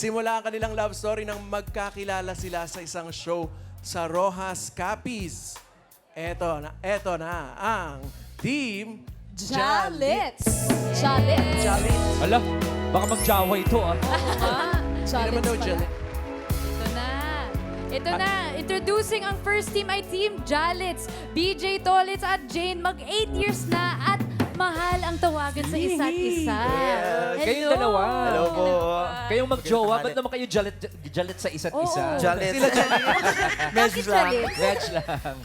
Simula ang kanilang love story nang magkakilala sila sa isang show sa Rojas Capiz. Eto na ang Team Jalits! Jalits! Jalits. Ala, baka mag-jawa ito ah. Hindi naman daw Jalits. Ito na. Ito na. Introducing ang first team ay Team Jalits. BJ Tolits at Jane. Mag 8 years na at mahal ang tawagan sa isa't isa. Kayong dalawa. Hello po. Kayong mag-jowa, ba't naman kayo jalit sa isa't Oo. isa? Jalit. Sila Jalits. Bakit Jalits? Veg lang.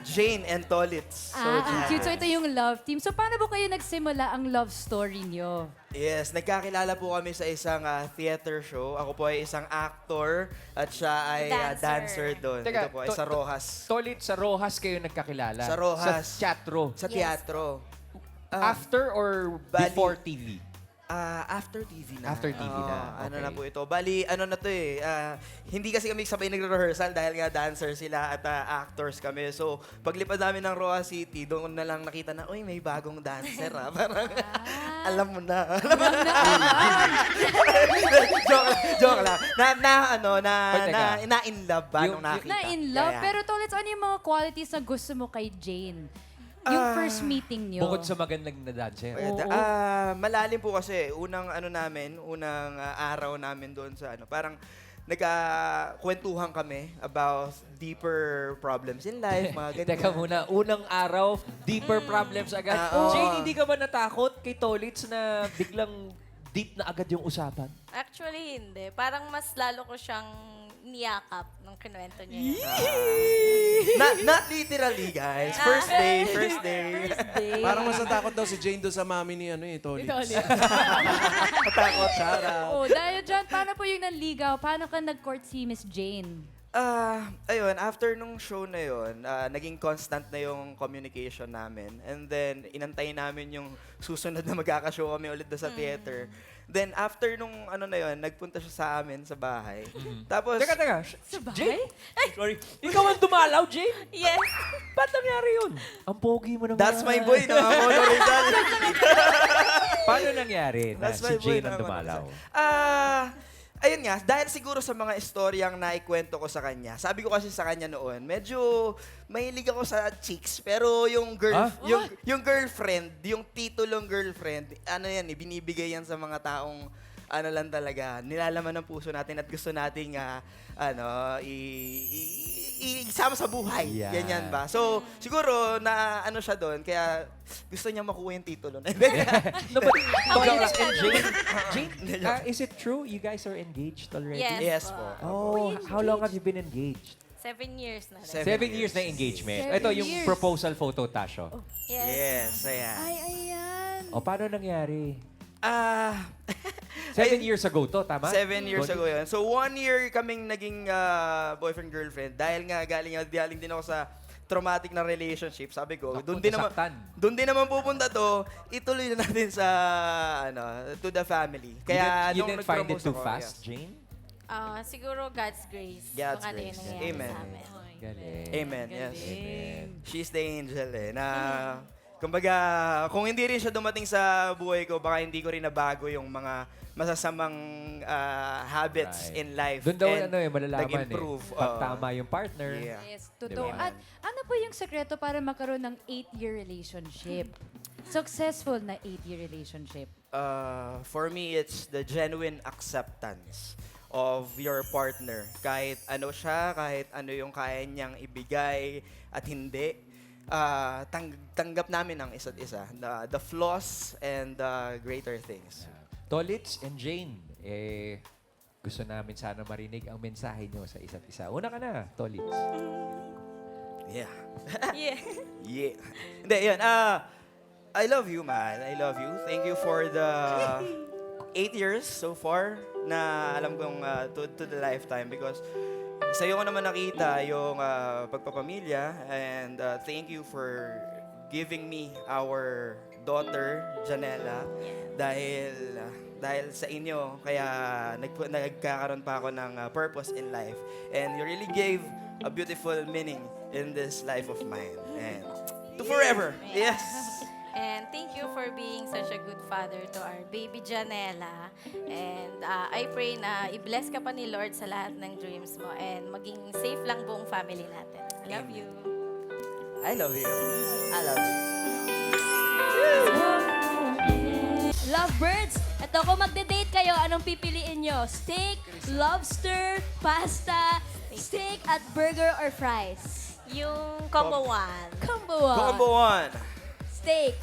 Jane and Tolits. Ang cute. So ito yung love team. So paano po kayo nagsimula ang love story nyo? Yes, nagkakilala po kami sa isang theater show. Ako po ay isang actor at siya ay dancer doon. Ito po ay sa Rojas. Tolit, sa Rojas kayo nagkakilala? Sa Rojas. Sa teatro? Sa teatro. After or Bali. before TV? After TV na. After TV na, Ano okay. na po ito. Bali, ano na to eh. Hindi kasi kami sabay nagre-rehearsal dahil nga dancer sila at actors kami. So, paglipad namin ng Roa City, doon na lang nakita na, uy, may bagong dancer ah. Parang, alam mo na. joke lang. Na-in love ba nung nakita? Na in love. Yeah. Pero Tolits, ano yung mga qualities na gusto mo kay Jane? Yung first meeting nyo. Bukod sa magandang na dancer. Malalim po kasi unang araw namin doon sa parang nagkakwentuhan kami about deeper problems in life, mga ganyan. Teka muna, unang araw, deeper problems agad. Oo. Jane, hindi ka ba natakot kay Tolits na biglang deep na agad yung usapan? Actually, hindi. Parang mas lalo ko siyang niyakap nung kinuwento niya. Not literally, guys. First day. First day. Parang mas natakot daw si Jane doon sa mami ni Tolits. Matakot. Oh, dahil dyan, paano po yung nanligaw? Paano ka nag-court si Miss Jane? Ayun, after nung show na yun, naging constant na yung communication namin. And then, inantay namin yung susunod na magkakashow kami ulit doon sa theater. Then, after nung na yun, nagpunta siya sa amin sa bahay. Tapos, Teka. Sa bahay? Jane? Sorry. Ikaw ang dumalaw, Jane? Yes. Ba't nangyari yun? Ang pogi mo naman. that's my boy, nakamono Rizal. Paano nangyari na That's si my boy, Jane ang dumalaw? Ayun nga, dahil siguro sa mga istoryang naikwento ko sa kanya. Sabi ko kasi sa kanya noon, medyo mahilig ako sa chicks, pero yung yung girlfriend, yung titulong girlfriend, yan, binibigay yan sa mga taong lang talaga, nilalaman ng puso natin at gusto nating isama sa buhay. Yeah. Ganyan ba? So, siguro na siya doon, kaya gusto niya makuha yung titulo. No, but Tolits and Jane, is it true you guys are engaged already? Yes Yes. po. Oh, how long have you been engaged? 7 years na rin. 7 years na engagement. 7 Ito yung years. proposal photo, Tasho. Yes. Yes, ayan. Ay, ayan. O, paano nangyari? 7 Ayun, years ago to, tama? 7 years ago yan. So, 1 year kaming naging boyfriend-girlfriend. Dahil nga galing din ako sa traumatic na relationship. Sabi ko, Naku, doon din naman pupunta to. Ituloy na natin sa, to the family. Kaya, you nung didn't find it nag-propose too ako, fast, yes. Jane? Siguro God's grace. God's Kung ano yung grace. nangyayari Amen. sa amin. Galing. Amen, yes. Amen. She's the angel kumbaga, kung hindi rin siya dumating sa buhay ko, baka hindi ko rin nabago yung mga masasamang habits Right. in life. Doon daw and malalaman nag-improve. Pag tama yung partner. Yeah. Yes, totoo. Diba? At ano po yung sekreto para magkaroon ng 8-year relationship? Successful na 8-year relationship. For me, it's the genuine acceptance of your partner. Kahit ano siya, kahit ano yung kaya niyang ibigay at hindi, tanggap namin ang isa't isa. The flaws and the greater things. Tolits and Jane, gusto namin sana marinig ang mensahe nyo sa isa't isa. Una ka na, Tolits. Yeah. Yeah. Yeah. Hindi, yun. I love you, man. I love you. Thank you for the 8 years so far na alam kong to the lifetime because sa'yo ko naman nakita yung pagpapamilya and thank you for giving me our daughter, Janela. Dahil sa inyo, kaya nagkakaroon pa ako ng purpose in life. And you really gave a beautiful meaning in this life of mine. And to forever. Yes. And thank you for being such a good father to our baby Janela. And I pray na i-bless ka pa ni Lord sa lahat ng dreams mo and maging safe lang buong family natin. I love you. I love you. I love you. Lovebirds, eto kung magde-date kayo, anong pipiliin nyo? Steak, lobster, pasta, steak at burger or fries? Yung combo one. Combo one. Combo 1. Steak.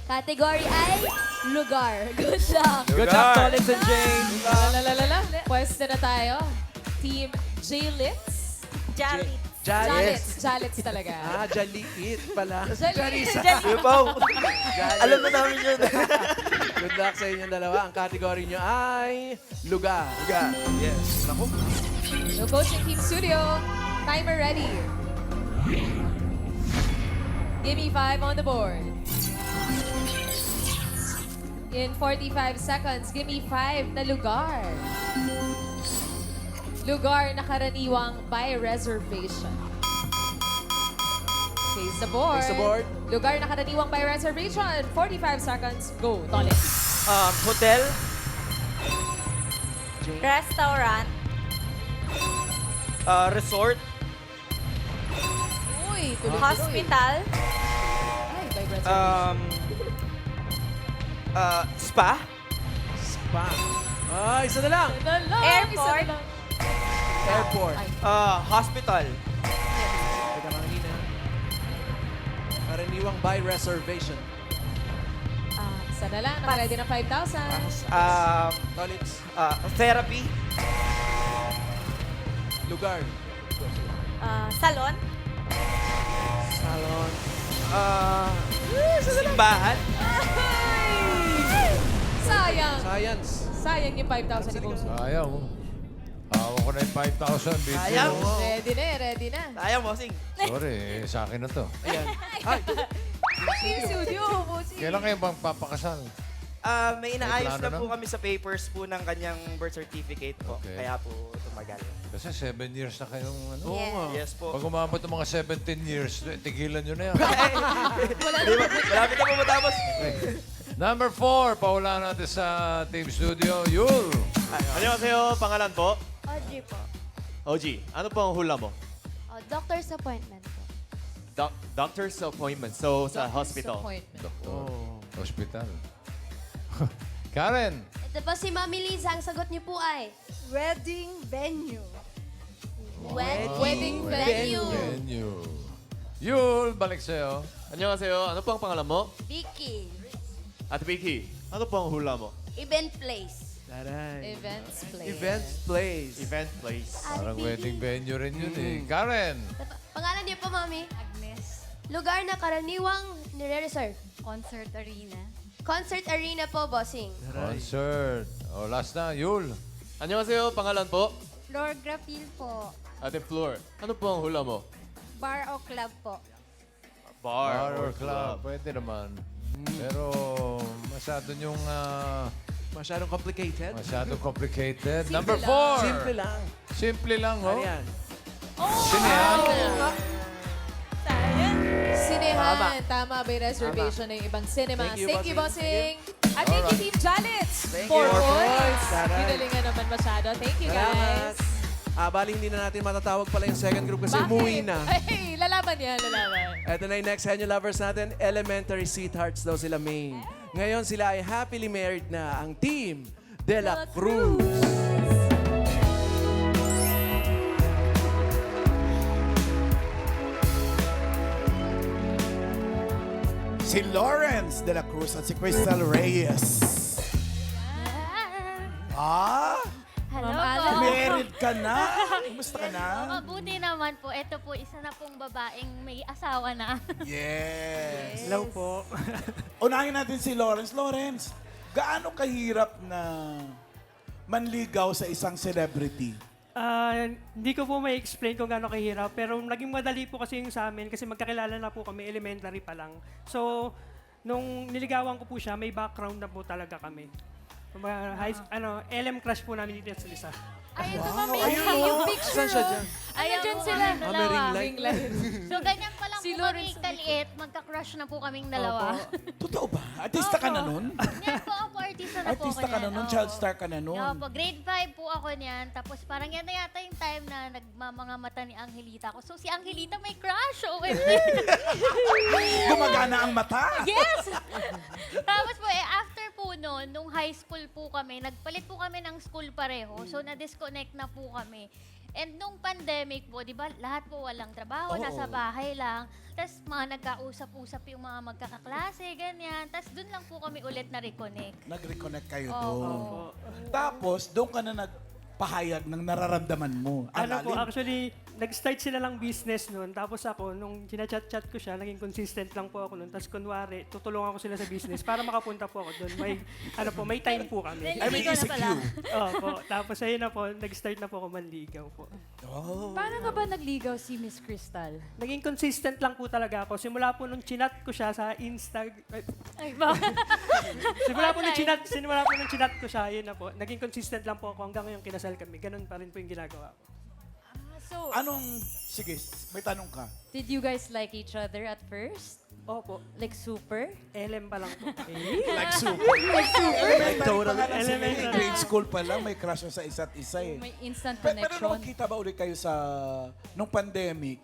Category ay lugar. Good luck. Good job, Tolitz and Jane. Lalalala. Pwesto na tayo. Team J-Litz. Jalit. Jalits. Jalits talaga. Jaliit pala. Jalits. Lupaw. Alam na namin yun. Good luck sa inyong dalawa. Ang category nyo ay lugar. Lugar. Yes. Naku. So, coaching team studio. Timer ready. Give me 5 on the board. In 45 seconds, give me 5 na lugar. Lugar na karaniwang by reservation. Face the board. Face the board. Lugar na karaniwang by reservation. 45 seconds. Go, Tolit. Hotel. Restaurant. Resort. Uy, tuloy-tuloy. Hospital. Ay, by reservation. Spa. Spa. Isa na lang. Isa na lang, Airport. isa na lang. Airport. Ay, Hospital. Teka, mahina. Karaniwang by reservation. isa na lang. Naka-ready ng 5,000. Tolits. Therapy. Lugar. Salon. Salon. Simbahan. Sayang. Science. Sayang yung 5,000 ni Bossing. Ayaw. Hawak ko na yung 5,000. Video. Sayang. Ready na eh, ready na. Ayaw, bossing. Sorry, sa akin na to. Ayan. Ay, Team Studio, Bossing. Kailan kayo bang papakasal? May inaayos May na plano po na? kami sa papers po ng kanyang birth certificate po. Okay. Kaya po tumagal. Kasi 7 years na kayong ano. oo nga. Yes po. Pag umabot ng mga 17 years, tigilan nyo na yan. Malapit na po matapos. Number 4, paulaan natin sa Team Studio, Yul. 안녕하세요. pangalan po? Audrey po. OG. Ano po ang hula mo? Doctor's appointment po. Doctor's appointment. So, sa hospital. Disappointment. Doktor. Hospital. Karen. Ito po si Mami Liza. Ang sagot niyo po ay Wedding venue. Wedding venue. Venue. Yul, balik sa'yo. 안녕하세요. Ano po ang pangalan mo? Vicky. Ate Vicky. Ano po ang hula mo? Event place. Taray. Events place. Event place. Event place. Parang wedding venue rin yun eh. Karen. Pangalan niyo po, Mami? Agnes. Lugar na karaniwang nire-reserve. Concert arena. Concert arena po, Bossing. Concert. O, last na, Yul. 안녕하세요. pangalan po? Flor Grapil po. Ate Flor. Ano po ang hula mo? Bar o club po. Bar or club. Pwede naman. Pero masyado yung Masyadong complicated. masyadong complicated. Simple Number lang. 4. Simple lang. Simple lang, oh. Ano yan? Sinehan. Sinehan. Tama, by reservation na yung ibang cinema. Thank you, Thank you, Bossing. Bossing. At thank you, Team Jalits. Thank 4 you. points. Taray. Ginalingan naman masyado. Thank you, Salamat. guys. Bali hindi na natin matatawag pala yung second group kasi umuwi na. Ay, lalaban yan, lalaban. Eto na yung next Henyo Lovers natin. Elementary Sweethearts daw sila main. Ngayon sila ay happily married na ang team De La Cruz. Si Lawrence de la Cruz at si Crystal Reyes. Ah, Hello Ma'am po. married ka na? Kumusta ka na? Mabuti naman po. Ito po, isa na pong babaeng may asawa na. Yes. Hello po. Unahin natin si Lawrence. Lawrence, gaano kahirap na manligaw sa isang celebrity? Hindi ko po may explain kung gaano kahirap, pero naging madali po kasi yung sa amin kasi magkakilala na po kami, elementary pa lang. So, nung niligawan ko po siya, may background na po talaga kami. LM crush po namin dito sa Lisa. Ay, ito Wow, mami. ayun, Yung oh. picture. Saan siya dyan? Ayun dyan sila. Ah, may ring light. So, ganyan pa lang Si po kami Lawrence. kaliit. Magka-crush na po kaming dalawa. Totoo ba? Artista ka na nun? Yan po ako, artista na po ako Artista ka na niyan. nun? Oo. Child star ka na nun? Opo, grade 5 po ako niyan. Tapos parang yan na yata yung time na nagmamanga mata ni Angelita ko. So si Angelita may crush. OMG. Gumagana ang mata. Yes! Tapos po, after po noon, nung high school po kami, nagpalit po kami ng school pareho. So, na-disconnect na po kami. And nung pandemic po, di ba, lahat po walang trabaho, Oo. nasa bahay lang. Tapos mga nagkausap-usap yung mga magkakaklase, ganyan. Tapos dun lang po kami ulit na-reconnect. Nag-reconnect kayo Oo. doon. Tapos, doon ka na nagpahayag ng nararamdaman mo. Ang Ano po, lalim. actually, nag-start sila lang business noon. Tapos ako, nung chinachat-chat ko siya, naging consistent lang po ako noon. Tapos kunwari, tutulungan ko sila sa business para makapunta po ako doon. May time po kami. I mean, ECQ. Opo. Tapos ayun na po, nag-start na po ako manligaw po. Oh. Paano nga ba nagligaw si Miss Crystal? Naging consistent lang po talaga ako. Simula po nung chinat ko siya sa Ay, ba? simula po nung chinat ko siya, yun na po. Naging consistent lang po ako hanggang ngayon kinasal kami. Ganun pa rin po yung ginagawa ko. So, Anong, sige, may tanong ka. did you guys like each other at first? Opo. Like super? LM pa lang po. Like super. Elementary Totally. pa lang sila. Elementary. Grade school pa lang, may crush na sa isa't isa eh. May instant Pero connection. nung magkita ba ulit kayo sa, nung pandemic,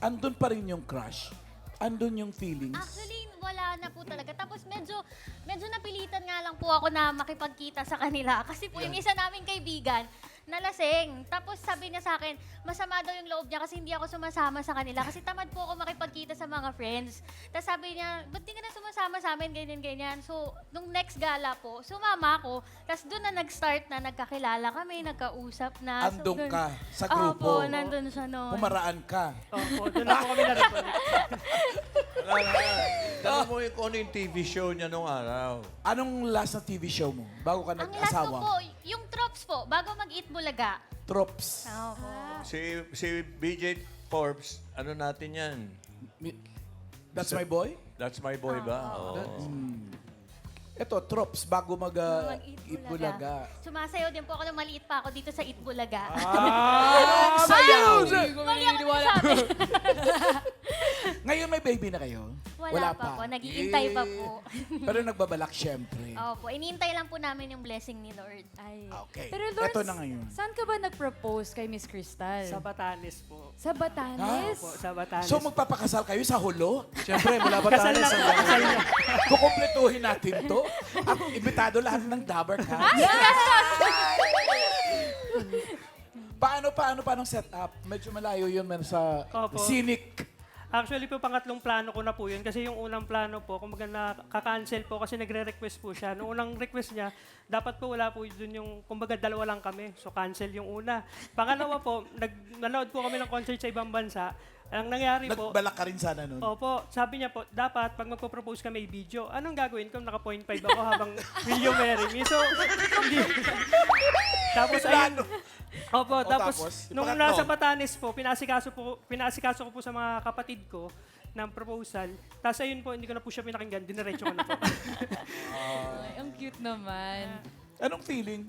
andun pa rin yung crush? Andun yung feelings? Actually, wala na po talaga. Tapos medyo napilitan nga lang po ako na makipagkita sa kanila. Kasi po yung isa naming kaibigan, nalasing. Tapos sabi niya sa akin, masama daw yung loob niya kasi hindi ako sumasama sa kanila. Kasi tamad po ako makipagkita sa mga friends. Tapos sabi niya, ba't di ka na sumasama sa amin, ganyan-ganyan. So, nung next gala po, sumama ako. Tapos doon na nag-start na nagkakilala kami, nagkausap na. Andun dun- ka sa grupo. Opo, nandun siya noon. Pumaraan ka. Opo, doon lang po kami na-reconnect. Tanong mo yung kung ano yung TV show niya nung araw. Anong last na TV show mo? Bago ka Ang last ko nag-asawa? po, yung Tropes po, bago mag-eat Bulaga. Tropes. Opo. Si BJ Forbes, ano natin yan? That's my boy? That's my boy ba? Oo. Ito, Tropes, bago Mag-eat Eat Bulaga. Sumasayaw din po ako nung maliit pa ako dito sa Eat Bulaga. Ah, sayaw! Mali ako nagsabi. Ngayon may baby na kayo? Wala pa po, nag-iintay pa po. Pero nagbabalak syempre. Opo, iniintay lang po namin yung blessing ni Lord. Ay. Okay. Pero Lawrence, Ito na ngayon. saan ka ba nag-propose kay Miss Crystal? Sa Batanes po. Sa Batanes? Opo, sa Batanes. So magpapakasal kayo sa hulo? Siyempre, mula Kasal Batanes. lang, kasal lang. Kukumpletuhin natin to. At imbitado lahat ng Dabber ka. Paano setup? Medyo malayo yun man sa Opo. scenic. Actually po, pangatlong plano ko na po yun. Kasi yung unang plano po, kumbaga nakaka-cancel po kasi nagre-request po siya. Noong unang request niya, dapat po wala po dun yung, kumbaga dalawa lang kami. So cancel yung una. Pangalawa po, nanood po kami ng concert sa ibang bansa. Ang nangyari po, Nagbalak ka rin sana nun. opo, sabi niya po, dapat pag magpo-propose ka may video, anong gagawin ko? Naka 0.5 ako habang will you marry me? So, hindi. Tapos ayun. Opo, tapos tapos, nung pangatlo. nasa Batanes po, pinasikaso ko po sa mga kapatid ko ng proposal. Tapos ayun po, hindi ko na po siya pinakinggan, diniretso ko na po. Ay, ang cute naman. Anong feeling?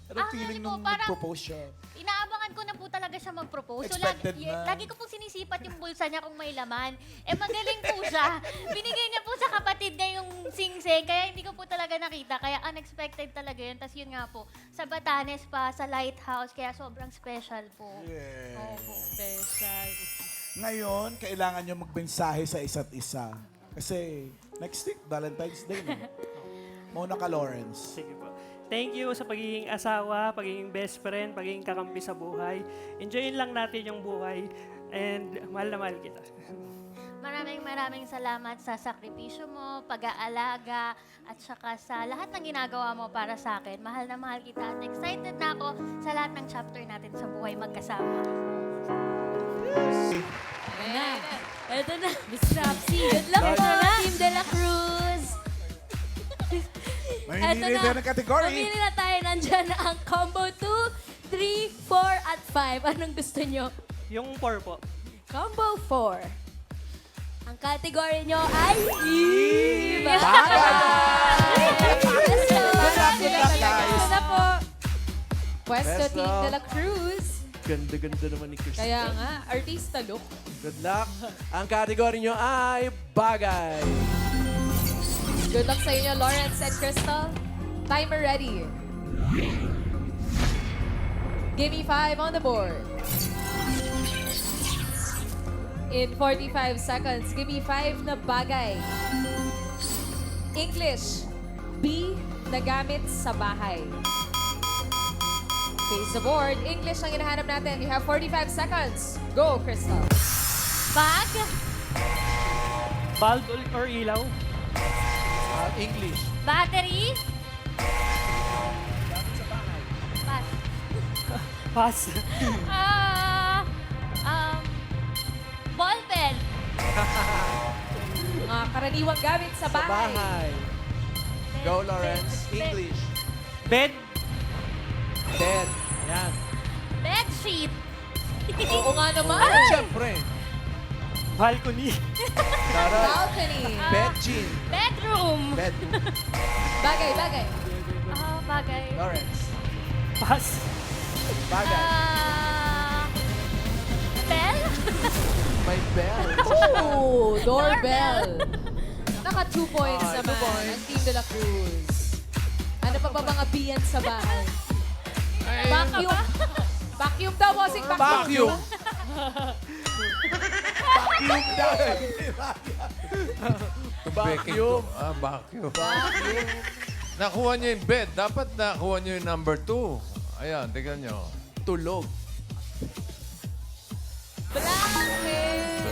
Anong feeling po, nung parang- propose siya? Inaabangan ko na po talaga siya mag-propose. So, Expected na. lagi ko po sinisipat yung bulsa niya kung may laman. Eh, magaling po siya. Binigay niya po sa kapatid niya yung sing-sing, kaya hindi ko po talaga nakita. Kaya unexpected talaga yun. Tapos yun nga po, sa Batanes pa, sa Lighthouse, kaya sobrang special po. Yes. Opo. Special. Ngayon, kailangan nyo magmensahe sa isa't isa. Kasi next week, Valentine's Day na. Muna ka, Lawrence. Sige po. Thank you sa pagiging asawa, pagiging best friend, pagiging kakampi sa buhay. Enjoyin lang natin yung buhay and mahal na mahal kita. Maraming salamat sa sakripisyo mo, pag-aalaga, at saka sa lahat ng ginagawa mo para sa akin. Mahal na mahal kita at excited na ako sa lahat ng chapter natin sa buhay magkasama. Ayan na. Ito na. Miss Rapsy. Good luck po, Team De La Cruz. Mamimili tayo ng category. Mamili na tayo. Nandyan na ang combo 2, 3, 4, at 5. Anong gusto nyo? Yung 4 po. Combo 4. Ang category nyo ay... Bye! Let's go! Talaga, luck, talaga. guys. Ito na po. Pwesto Pwesto. Team de la Cruz. Ganda-ganda naman ni Kristen. Kaya nga, artista look. Good luck. Ang category nyo ay bagay. Good luck sa inyo, Lawrence and Crystal. Timer ready. Give me 5 on the board. In 45 seconds, give me 5 na bagay. English, B na gamit sa bahay. Face the board. English ang hinahanap natin. You have 45 seconds. Go, Crystal. Bag, Bulb or ilaw? English. battery, pass. Pass. Ball pen, Mga karaniwang gamit sa Sa bahay. bahay. Go, Lawrence. English. Bed. Bed. Yan. bed sheet, Oo nga naman. Siyempre. Balcony. Tara. Balcony. Bed jean. bedroom, Bed. Bagay, bagay. bagay, Lawrence. Pass. Bagay. bell, May bell. Ooh, doorbell. Naka 2 points Ah, 2 naman points. ang Team de la Cruz. Ano pa ba mga biyan sa bahay? Vacuum. Vacuum daw, bossing. Vacuum. Vacuum daw. Vacuum. Vacuum. Nakuha niyo yung bed. Dapat nakuha niyo yung number 2. Ayan, tignan niyo. Tulog.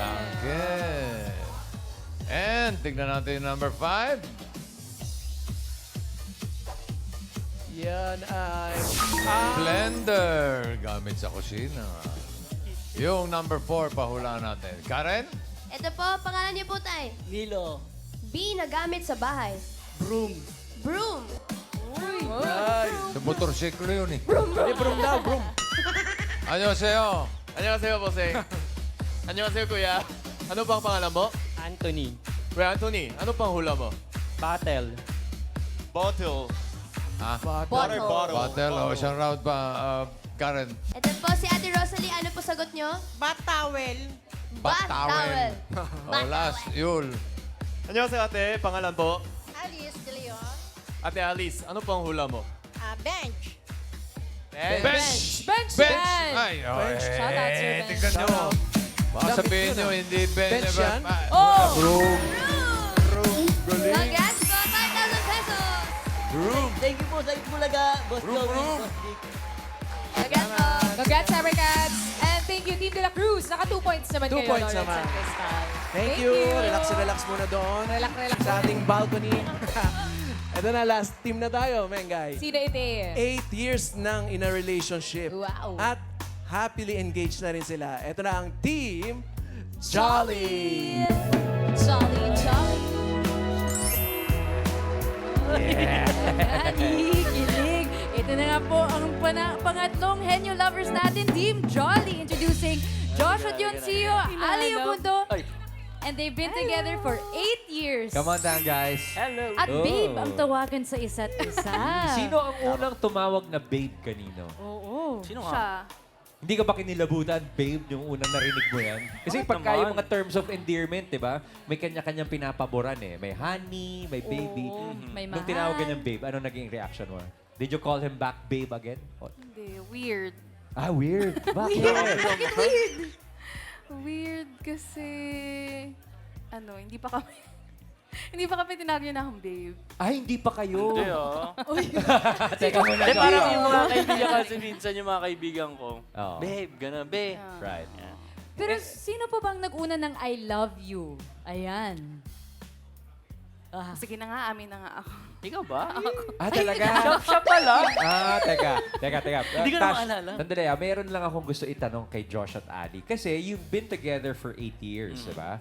Blanket. And tignan natin yung number 5. Yan ay... Blender. Gamit sa kusina. Yung number 4, pahulaan natin. Karen? Ito po, pangalan niyo po, tay. Nilo. B na gamit sa bahay. Broom. Broom. Ay. Sa motorsiklo yun eh. Hindi, broom daw, broom. Annyeonghaseyo. 안녕하세요, 보세. 안녕하세요, kuya. Ano pang pangalan mo? Anthony. Kuya Anthony, ano pang hula mo? Battle. Bottle. Ah, Bottle. bottle. O, isang round pa. Karen. Ito po si Ate Rosalie. Ano po sagot niyo? Bath towel. Bath towel. O, last. Yul. 안녕하세요, ate. Pangalan po? Alice De Leon. Ate Alice, ano pang hula mo? Bench. Bench! Bench. Ay, oh, Bench. Shout out, Sir Bench. tignan nyo. Baka sabihin nyo, hindi bench. Bench yan? Oh! Broom. Broom. Galing. Congrats po, 5,000 pesos. Broom. Thank you po sa Itbulaga, Boss Broom, broom. Congrats po. Congrats, Cybercats. And thank you, Team de la Cruz. Naka 2 points naman 2 kayo, points Lawrence naman. and Crystal. Thank you. Relax muna doon. Relax Sa ating balcony. Ito na, last team na tayo, Mengay. Sino ite? 8 years nang in a relationship. Wow. At happily engaged na rin sila. Ito na ang Team Jolly. Jolly, jolly. Kilig. Ito na nga po ang pangatlong Henyo Lovers natin, Team Jolly. Introducing Joshua Dionisio, Ali Ubunto. And they've been together for 8 years. Come on down, guys. Hello. At babe ang tawagan sa isa't isa. Sino ang unang tumawag na babe kanino? Oo. Sino Siya. Hindi ka ba kinilabutan, babe, yung unang narinig mo yan? Kasi pagka yung mga terms of endearment, di ba? May kanya-kanyang pinapaboran eh. May honey, may baby. Oo, may Nung mahal. tinawag kanyang babe, ano naging reaction mo? Did you call him back babe again? O- Hindi, weird. Ah, weird. Bakit? Weird kasi, hindi pa kami, hindi pa kami tinawag niya na akong babe. Ay, hindi pa kayo. Teka muna. Eh, parang yung mga kaibigan kasi minsan yung mga kaibigan ko. Oo. Babe, gano'n, babe. Right. Pero sino pa bang nag-una ng I love you? Ayan. Sige na nga, amin na nga ako. Ikaw ba? Ah, talaga? Siya pala. Ah, teka. Hindi ko na maalala. Sandali, meron lang akong gusto itanong kay Josh at Ali. Kasi you've been together for 8 years, di ba?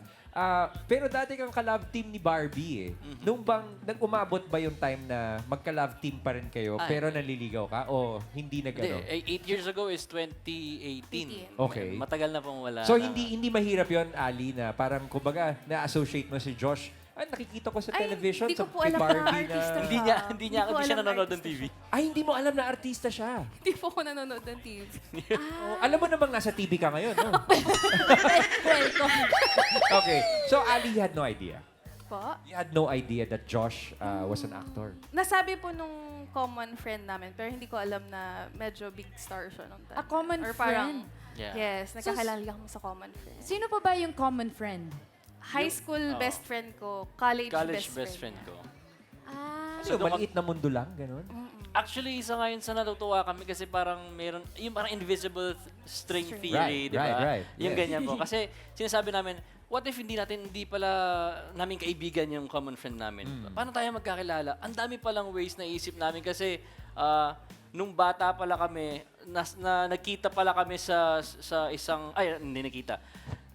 Pero dati kang ka-love team ni Barbie eh. Nung bang, nag-umabot ba yung time na magka-love team pa rin kayo, pero naliligaw ka? O hindi na gano'n? Hindi, 8 years ago is 2018. Okay. Matagal na pong wala. So na. hindi mahirap yon Ali, na parang kumbaga na-associate mo si Josh nakikita ko sa television, hindi sa ko po kay alam na Barbie artista Hindi siya. niya Hindi ko kasi siya alam na nanonood ng artista TV. Ay, hindi mo alam na artista siya. Hindi po ako nanonood ng TV. Oh, alam mo namang nasa TV ka ngayon, no? Welcome. Okay. So, Ali, you had no idea. Po? You had no idea that Josh was an actor. Nasabi po nung common friend namin, pero hindi ko alam na medyo big star siya nung time. A common Or parang, friend? Yeah. Yes, nagkakilala kami sa common friend. Sino pa ba yung common friend? High school best friend ko, college, College best friend. ko. So, maliit na mundo lang, ganun? Actually, isa ngayon sa natutuwa kami kasi parang meron, yung parang invisible string theory, Right, di ba? right. Yung Yes. ganyan po. Kasi sinasabi namin, what if hindi pala namin kaibigan yung common friend namin? Paano tayo magkakilala? Ang dami palang ways na isip namin kasi nung bata pala kami, nagkita pala kami sa isang, hindi nakita.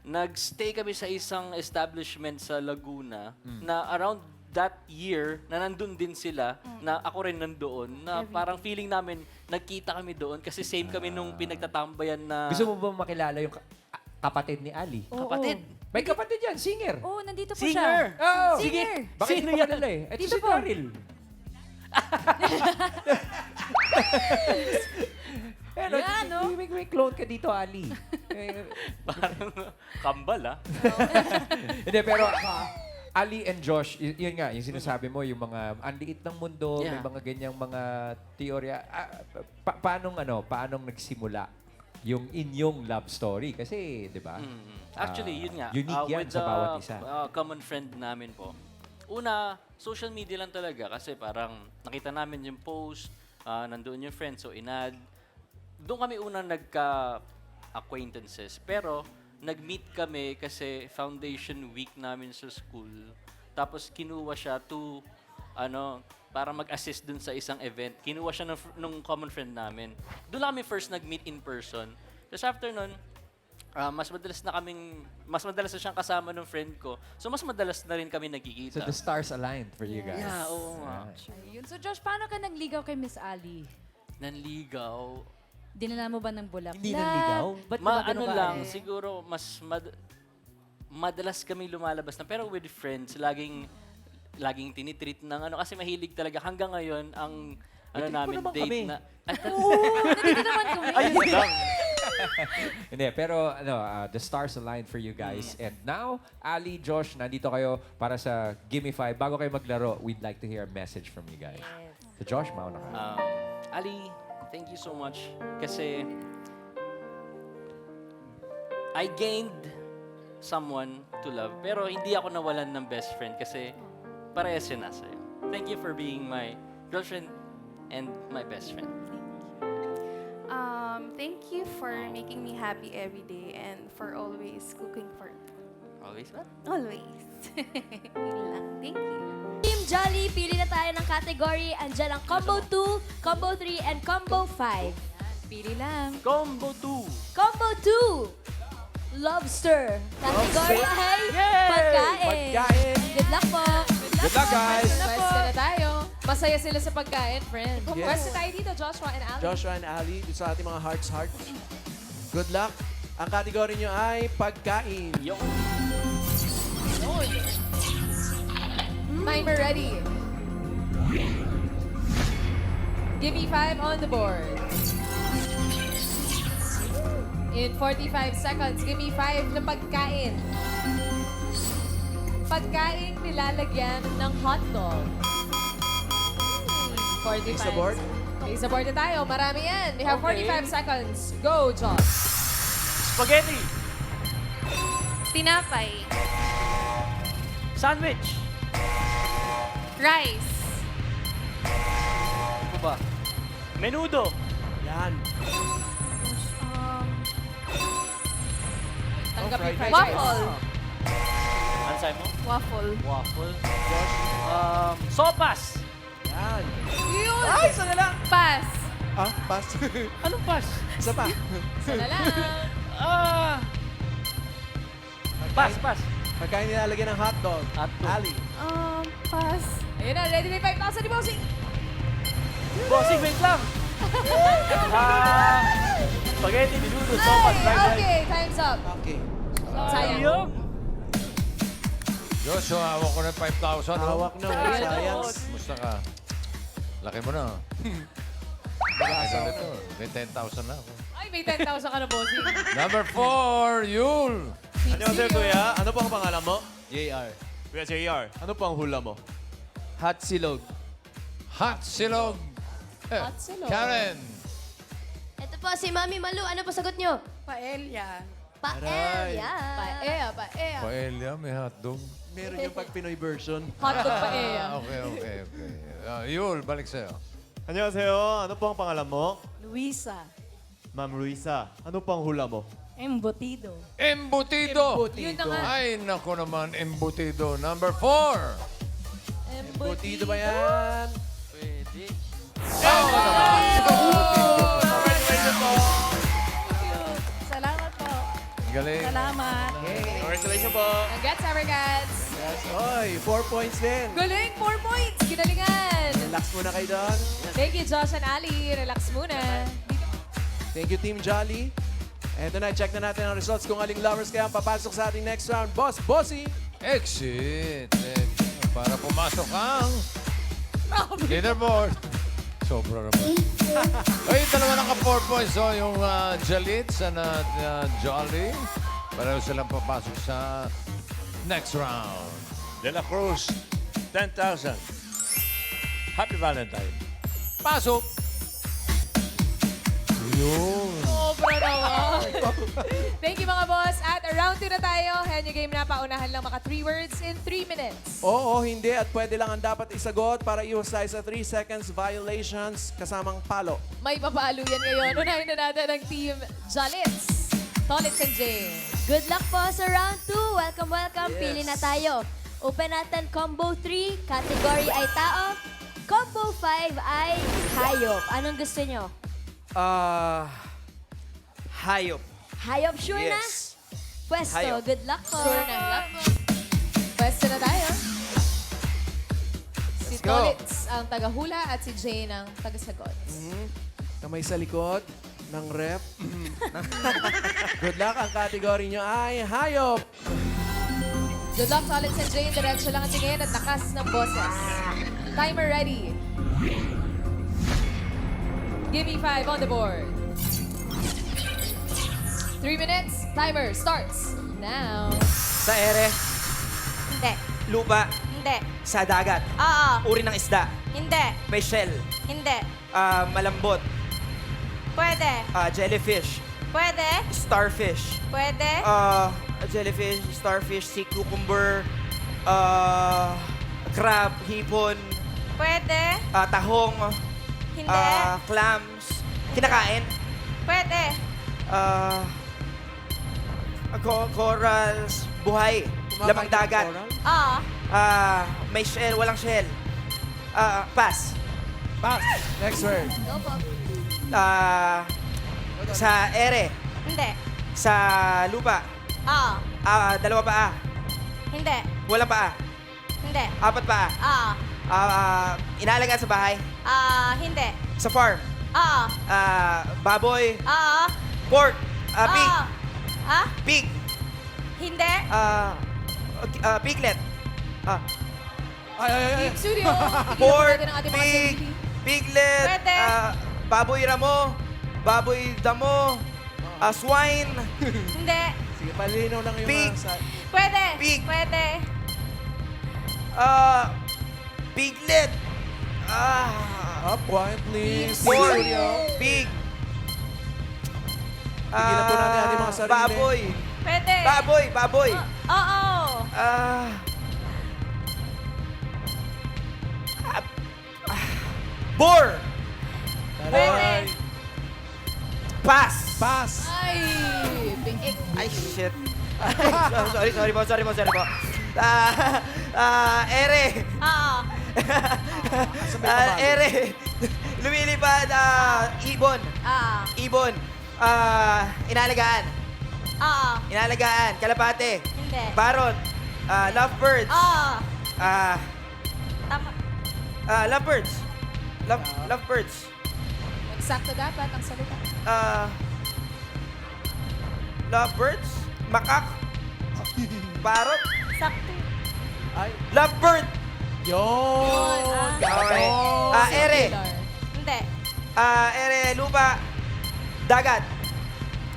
Nagstay kami sa isang establishment sa Laguna na around that year na nandun din sila, na ako rin nandoon, na parang feeling namin nagkita kami doon kasi same kami nung pinagtatambayan na... Gusto mo ba makilala yung kapatid ni Ali? Kapatid? May kapatid yan, singer. Oo, nandito po Singer! siya. Oh, Singer! Bakit Sino hindi mo yan? kilala eh? Ito Dito si po. Daryl. Ano, Yan, no? may clone ka dito, Ali. Parang kambal, ah. Hindi, pero Ali and Josh, yun nga, yung sinasabi mo, yung mga ang liit ng mundo, may Yeah. mga ganyang mga teorya. Paanong nagsimula yung inyong love story? Kasi, di ba? Actually, yun nga. Unique yan with sa the, bawat isa. Common friend namin po. Una, social media lang talaga kasi parang nakita namin yung post, nandoon yung friend, so inad. Doon kami unang nagka-acquaintances. Pero, nag-meet kami kasi foundation week namin sa school. Tapos, kinuha siya to, para mag-assist dun sa isang event. Kinuha siya nung common friend namin. Doon lang kami first nag-meet in person. Tapos after nun, mas madalas na siyang kasama ng friend ko. So, mas madalas na rin kami nagkikita. So the stars aligned for you guys. Yeah, oo nga. Ayun. So Josh, paano ka nagligaw kay Miss Ali? Nanligaw. Dinala mo ba ng bulaklak? Hindi nanligaw? Ba't Ano lang, siguro mas madalas kami lumalabas na. Pero with friends, laging tinitreat ng kasi mahilig talaga. Hanggang ngayon, ang namin naman date kami. na... Nandito naman kami. Ayun lang. Hindi, pero the stars aligned for you guys. And now, Ali, Josh, nandito kayo para sa Gimme 5. Bago kayo maglaro, we'd like to hear a message from you guys. So Josh, mauna ka. Ali, thank you so much. Kasi I gained someone to love. Pero hindi ako nawalan ng best friend kasi parehas yun nasa iyo. Thank you for being my girlfriend and my best friend. Thank you for making me happy every day and for always cooking for me. Always what? Always. Yun lang. Thank you. Team Jolly, pili na tayo ng category. Andyan ang Combo 2, Combo 3, and Combo 5. Pili lang. Combo 2. Combo 2, Lobster. Category ay pagkain. Pagkain. Good luck po. Good luck, guys! Pwesto na tayo. Masaya sila sa pagkain, friend. Yes. Pwesto tayo dito, Joshua and Ali. Joshua and Ali, dito sa ating mga hearts. Good luck. Ang kategory nyo ay pagkain. Timer ready. Give me 5 on the board. In 45 seconds, give me 5 na pagkain. Pagkain nilalagyan ng hotdog. 45. Sa board? Okay, sa board na tayo. Marami yan. We have Okay. 45 seconds. Go, Josh. Spaghetti. Tinapay. Sandwich. Rice. Ano ba? Menudo. Yan. Tanggap yung fried fried rice. rice. Ano sabi mo? Waffle. Waffle. Josh. Sopas. Yan. Yun! Ay, isa na lang. Pass. Pass. Anong pas? Isa pa. Isa na lang. Pas. Pagkain nilalagyan ng hotdog. Hotdog. Ali. Pass. Ayun na, ready na 5,000 ni Bossing. Bossing, wait lang. Spaghetti, menudo, sopas, fried rice. Okay, time's up. Okay. Sayang. Ayun. Joshua, hawak ko na 5,000. Hawak na, science. Musta ka? Laki mo na. Ito nito. May 10,000 na ako. Ay, may 10,000 ka na, bossing. Number 4, Yul. 안녕하세요, kuya. Ano po ang pangalan mo? JR. Kuya JR. Ano po ang hula mo? Hot silog. Hot Silog. Hot Silog. Karen. Ito po si Mami Malu. Ano po sagot nyo? Paella. Paella. Paella. Paella, may hotdog. Meron yung pag Pinoy version. Hotdog paella. Okay. Yul, balik sa'yo. 안녕하세요. Ano po ang pangalan mo? Luisa. Ma'am Luisa. Ano po ang hula mo? Embutido. Embutido. Yun na nga. Ay, naku naman, embutido. Number 4. Butido ba yan? Pwede. Salamat po. Galing. Salamat. Congratulations po. Congrats, Evergats. Yes. Oy, 4 points din. Galing, 4 points. Ginalingan. Relax muna kayo doon. Thank you, Josh and Ali. Relax muna. Thank you, Team Jolly. Eto na, check na natin ang results kung aling lovers kaya ang papasok sa ating next round. Bossy! Exit. Para pumasok ang leaderboard. Sobra naman. Ay, dalawa naka 4 points. So, yung Jalitz and Jolly. Pareho silang papasok sa next round. De La Cruz, 10,000. Happy Valentine. Pasok! Yun. Sobra naman. Thank you, mga boss. At round 2 na tayo. Henyo game na, paunahan lang maka 3 words in 3 minutes. Oo, hindi. At pwede lang ang dapat isagot para iwas tayo sa 3 seconds violations kasamang palo. May papalo yan ngayon. Unahin na natin ang team Jalitz. Tolitz and Jane. Good luck po sa round 2. Welcome. Yes. Pili na tayo. Open natin combo 3. Category ay tao. Combo 5 ay hayop. Anong gusto nyo? Hayop. Hayop, sure na? Yes. Pwesto, Hayop. good luck po. Sure na. Pwesto na tayo. Si Let's go. Tolitz ang tagahula at si Jane ang tagasagot. Kamay sa likod ng rep. Good luck. Ang category nyo ay hayop. Good luck, Tolitz and Jane. Diretso lang ang tingin at lakas ng boses. Timer ready. Give me 5 on the board. 3 minutes. Timer starts now. Sa ere, Hindi. lupa, Hindi. sa dagat, Oo. uri ng isda, Hindi. may shell, Hindi. malambot, Pwede. jellyfish, Pwede. starfish, Pwede. jellyfish, starfish, sea cucumber, crab, hipon, Pwede. tahong, Hindi. clams, kinakain, Pwede. corals, buhay, lamang dagat, Oo. may shell, walang shell, pass, Pass. Next word. Go po. sa ere, Hindi. sa lupa, Oo. dalawa paa, Hindi. walang paa, Hindi. 4 paa, Oo. inaalagaan sa bahay, Hindi. sa farm, Oo. baboy, Oo. pork, pig, Oo. Ha? pig, Hindi. piglet, Team Studio. pork, Natin ang ating mga pig, sarili. piglet, Pwede. baboy ramo, baboy damo, swine, Hindi. Sige, palinaw lang yung Pig. mga Pwede. Pig. Pwede. piglet, Up, quiet please. pork, Studio. pig, Tigilan po natin ating mga sarili. baboy, Pwede. baboy, Oo. boar, Pwede. pass. Pass. Ay, biik. Ay, shit. sorry po. Ere. Oo. Ere. Lumilipad, ibon. Oo. Ibon. Inalagaan. Oo. Inalagaan. Kalapate. Hindi. Parrot. Lovebirds. Oo. Tama. Lovebirds. Lovebirds. Eksakto dapat ang salita. Lovebirds. Makak. Parrot. Sakto. Ay, Lovebird. yun! Okay. Ganon. Ere. Hindi. Ere, lupa. Dagat.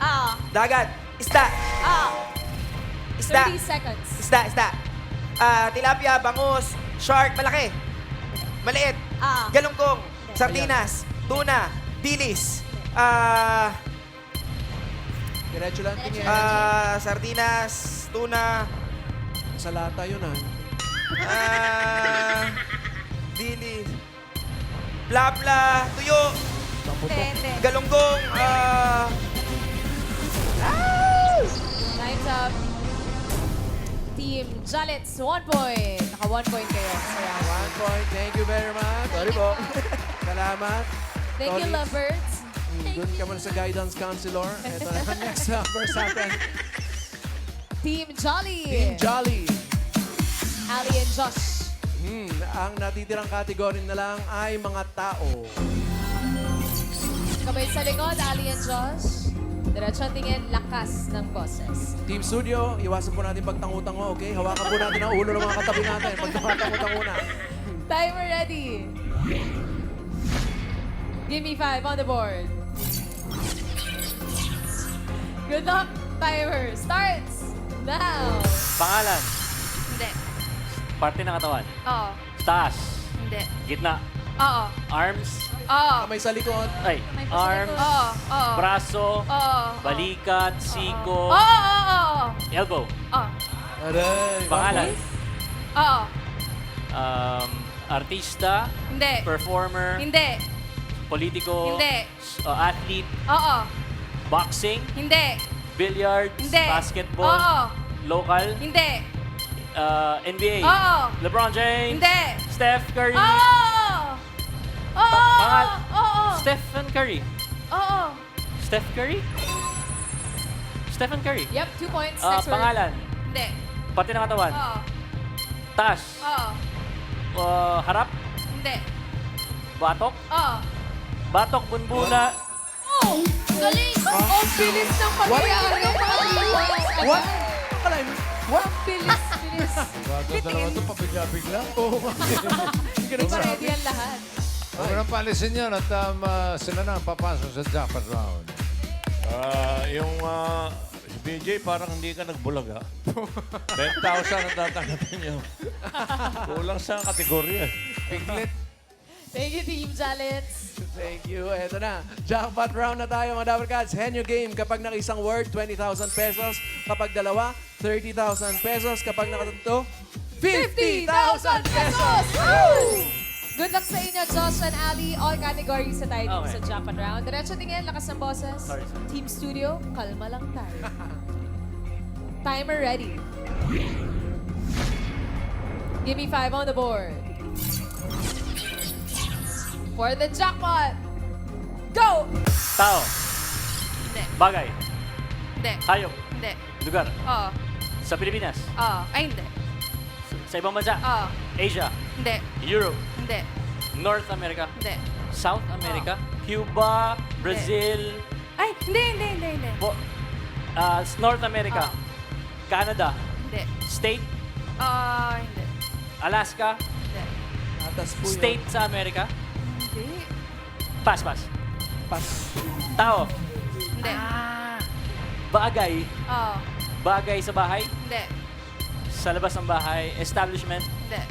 Oo. Dagat. Isda. Oo. Isda. 30 seconds. Isda. Tilapia, bangus, shark, malaki. Maliit. Galunggong. Sardinas. Tuna. Dilis. Diretso lang tingin. Sardinas. Tuna. Sa lata yun, ah. Dilis. Blabla. Tuyo. Hindi. Galunggong. Time's up. Team Jalets, 1 point. Naka 1 point kayo sa round. 1 point. Thank you very much. Sorry po. Salamat. Thank you, Tolits. lovebirds. Doon ka muna sa guidance counselor. Ito na ang next verse natin. Team Jolly. Team Jolly. Ali and Josh. Ang natitirang kategory na lang ay mga tao. Kamay sa likod, Ali and Josh. Diretso ang tingin, lakas ng boses. Team Studio, iwasan po natin pagtango-tango, okay? Hawakan po natin ang ulo ng mga katabi natin. Pagtango-tango na. Timer ready. Give me 5 on the board. Good luck, timer. Starts now. Pangalan. Hindi. Parte ng katawan. Oo. Taas. Hindi. Gitna. Oo. Arms. Oo. Kamay sa likod. Ay, arms. Oo. Oo. Braso. Oo. Balikat. Siko. Oo. Oo. Elbow. Oo. Aray. Pangalan. Oo. Artista. Hindi. Performer. Hindi. Politiko. Hindi. Athlete. Oo. Boxing. Hindi. Billiards. Hindi. Basketball. Oo. Local. Hindi. NBA. Oo. LeBron James. Hindi. Steph Curry. Oo. Oo. Oo. Stephen Curry. Oo. Steph Curry? Stephen Curry. Yep, 2 points. Next word. Pangalan. Hindi. Parte ng katawan. Oo. Taas. Oo. Harap. Hindi. Batok. Oo. Batok, bunbuna. Oh! Galing! Ang bilis ng pangyayari ng mga viewers. What? Kalay mo. What? Bilis. Bago dalawa ito, pabigla-bigla. Oo. Hindi pa ready ang lahat. Huwag mo nang palisin yan at sila na ang papasok sa jackpot round. Si BJ, parang hindi ka nagbulag, ha? 10,000 ang tatanggapin niyo. Kulang sa kategorya. Piglet. Thank you, Team Jalets. Thank you. Eto na. Jackpot round na tayo, mga Dabber Cats. Henyo game. Kapag nakisang word, 20,000 pesos. Kapag dalawa, 30,000 pesos. Kapag nakatatlo, 50,000 pesos! Woo! Good luck sa inyo, Josh and Ali. All categories sa tayo dito Okay. sa Jackpot Round. Diretso tingin, lakas ng boses. Sorry. Team Studio, kalma lang tayo. Timer ready. Give me 5 on the board. For the jackpot. Go! Tao. Hindi. Bagay. Hindi. Hayop. Hindi. Lugar. Oo. Sa Pilipinas. Oo. Ay, hindi. Sa ibang bansa. Oo. Asia. Hindi. Europe. Hindi. North America. Hindi. South America. Cuba. Brazil. Ay, hindi. North America. Canada. Hindi. State. Hindi. Alaska. Hindi. Atas po yun. State sa Amerika. Hindi. Pass. Pas. Tao. Hindi. Bagay. Oo. Bagay sa bahay. Hindi. Sa labas ng bahay. Establishment. Hindi.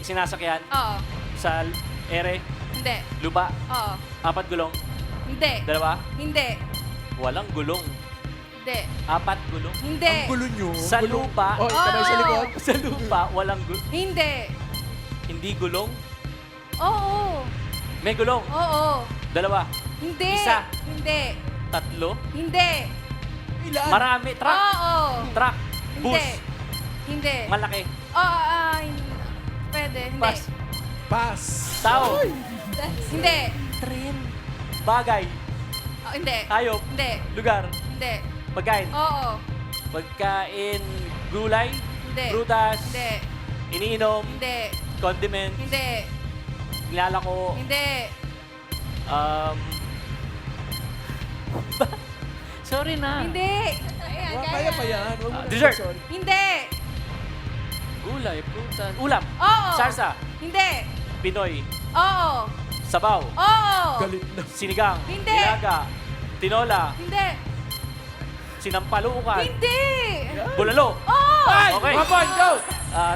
Sinasakyan. Oo. Sa ere. Hindi. Lupa. Oo. 4 gulong. Hindi. Dalawa. Hindi. Walang gulong. Hindi. 4 gulong. Hindi. Ang gulo nyo. Sa lupa. Oh, kamay sa likod. Sa lupa, walang Hindi. hindi gulong. Oo. May gulong. Oo. Dalawa. Hindi. Isa. Hindi. 3. Hindi. Ilan? Marami. Truck. Oo. Truck. Hindi. Bus. Hindi. Malaki. Oo. Pwede. Hindi. Pas. Pas. Tao. Hindi. Bagay. Hindi. Hayop. Hindi. Lugar. Hindi. Pagkain. Oo. Pagkain. Gulay. Hindi. Prutas. Hindi. Iniinom. Hindi. Condiments. Hindi. Nilalako. Hindi. Sorry na. Hindi. Ayan, Kaya pa yan. Huwag mo na- Dessert. Sorry. Hindi. Gulay, prutas. Ulam. Oo. Sarsa. Hindi. Pinoy. Oo. Sabaw. Oo. Galit na. Sinigang. Hindi. Nilaga. Tinola. Hindi. Sinampalukan. Hindi. Bulalo. Oo. Okay. 1 point, go!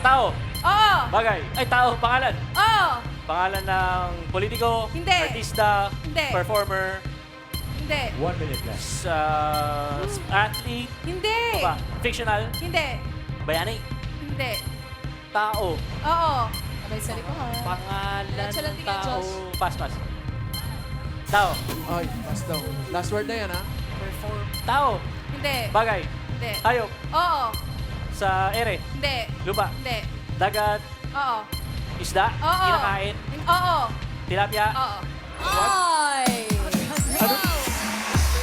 Tao. Oo. Bagay. Ay, tao. Pangalan. Oo. Pangalan ng politiko. Hindi. Artista. Hindi. Performer. Hindi. 1 minute left. Athlete. Hindi. Ano ba? Fictional. Hindi. Bayani. Hindi. Tao. Oo. Abay, sa likuhan. Pangalan Diretso lang ng tingin, tao. Josh. Pass. Tao. Ay, pass daw. Last word na yan, ha? Tao. Hindi. Bagay. Hindi. Hayop. Oo. Sa ere. Hindi. Lupa. Hindi. Dagat. Oo. Isda. Oo. Kinakain. Oo. Tilapia. Oo. Ay!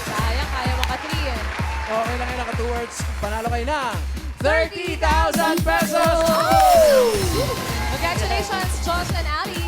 Sayang, kaya maka-3 yan. Okay lang yun, naka 2 words. Panalo kayo ng 30,000 pesos! Congratulations, Josh and Ali!